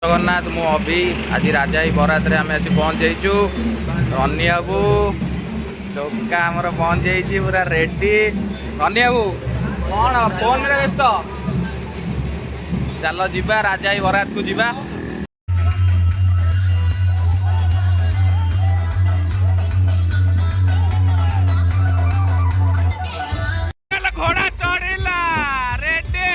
जगन्नाथ मु अभी आज राजाई बरात रे आम आसी पहुँच जाइचु। रनी बाबू टोका आमर पहुँच जाइए पूरा रेडी। रनी बाबू कौन फोन रे व्यस्त चलो जीवा राजाई बरात को जीवा। घोड़ा चढ़िला रेडी।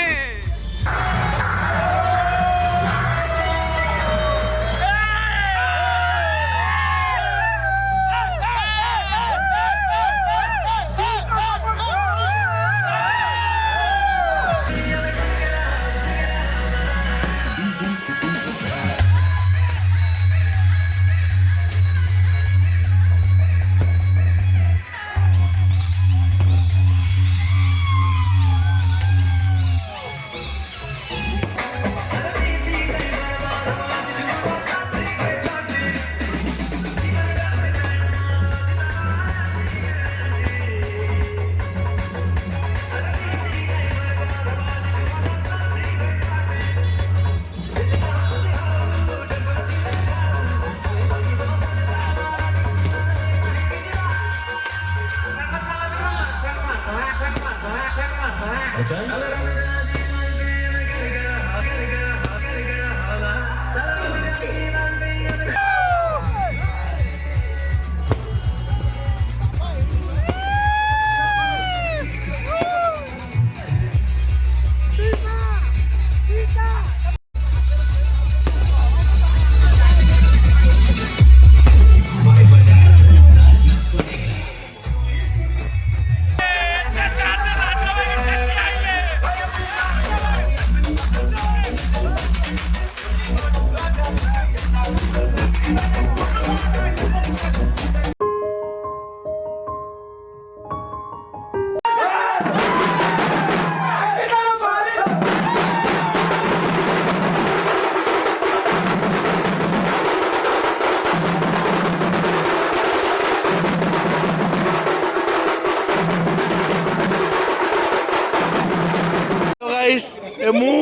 मु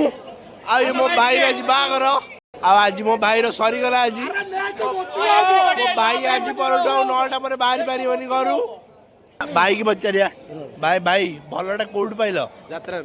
आ मो भाई आज बागर आज मो भाई सरीगला आज मो भाई आज पर 9टा पर बाहरी पारिबनी घरू भाई की पचारिया भाई भाई भलटा कौट पाइल यात्रा